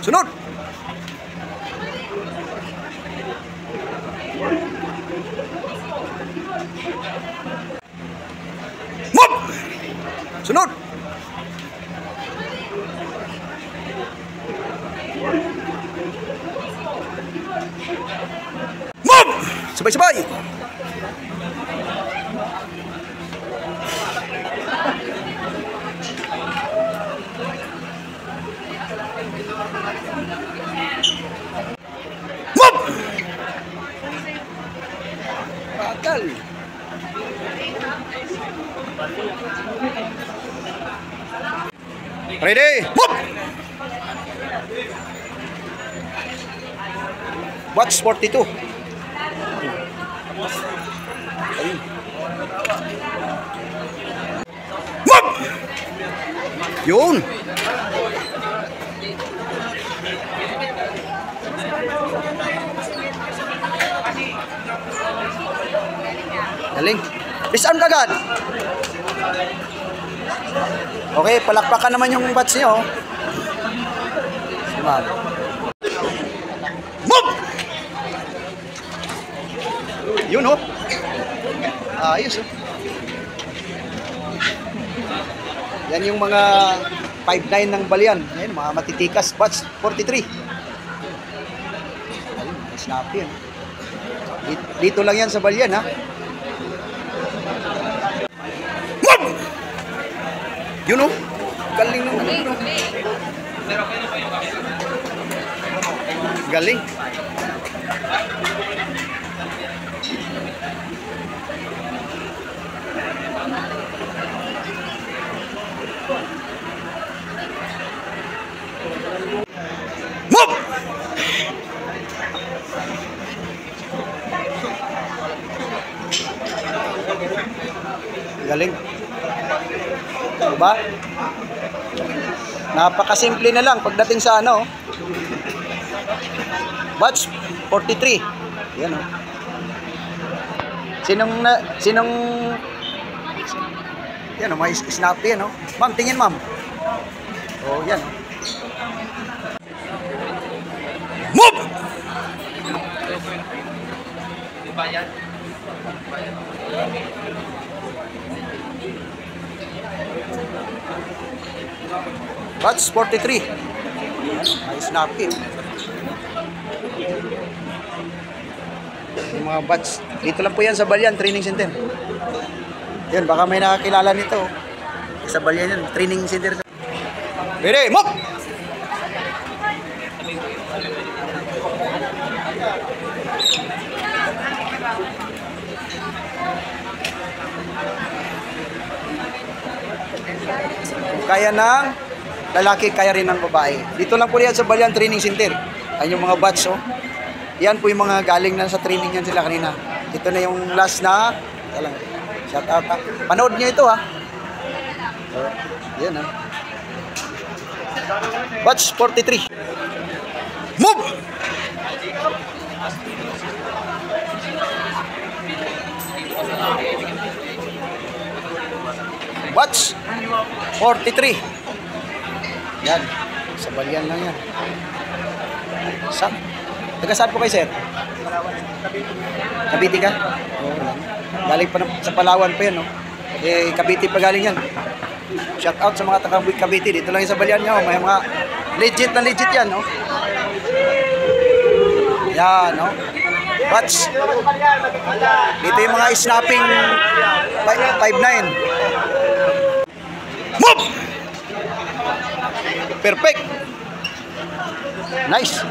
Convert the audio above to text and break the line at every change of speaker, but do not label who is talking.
Sunod. Move. Sunod. Move. Sabay-sabay. Move. Bakal. Ready. Move. Watch 42. Move. Yun. Galing. Disarm kagad. Okay, palakpakan naman yung bats niyo. Move! Yun oh. Ayos oh. Yan yung mga 5'9" ng Balyan. Ayan, mga matitikas. Bats 43. Ayun, snappy yan. Dito lang yan sa Balyan ha. Move! Yun oh. Galing naman. Galing. Move! Galing. Diba? Napakasimple na lang pagdating sa ano. Batch 43. Yan oh. Sinong yan oh, may snappy yan oh. Ma'am, tingin ma'am. Oh, yan oh. Move! Batch 43. May snappy. Yung mga batch. Dito lang po yan sa Balyan Training Center. Yan, baka may nakakilala nito. Sa Balyan yan, Training Center. Ready, move! Kaya ng lalaki, kaya rin ng babae. Dito lang po yan sa Balyan Training Center. Ayun yung mga batch oh. Yan po yung mga galing na sa training yan sila kanina. Ito na yung last na shout out ha. Panood nyo ito ha. Yan ha. Batch 43. Move! Batch 43. Yan. Sa Balyan lang yan. Saan? Taga saan po kayo, sir? Cavite ka? Oo. Galing pa sa Palawan pa yan, no? Eh, Cavite pa galing yan. Shout out sa mga taga Cavite. Dito lang yung sa Balyan nyo. May mga legit na legit yan, no? Yan, no? Batch. Dito yung mga snapping 5'9". Move! Perfect! Nice!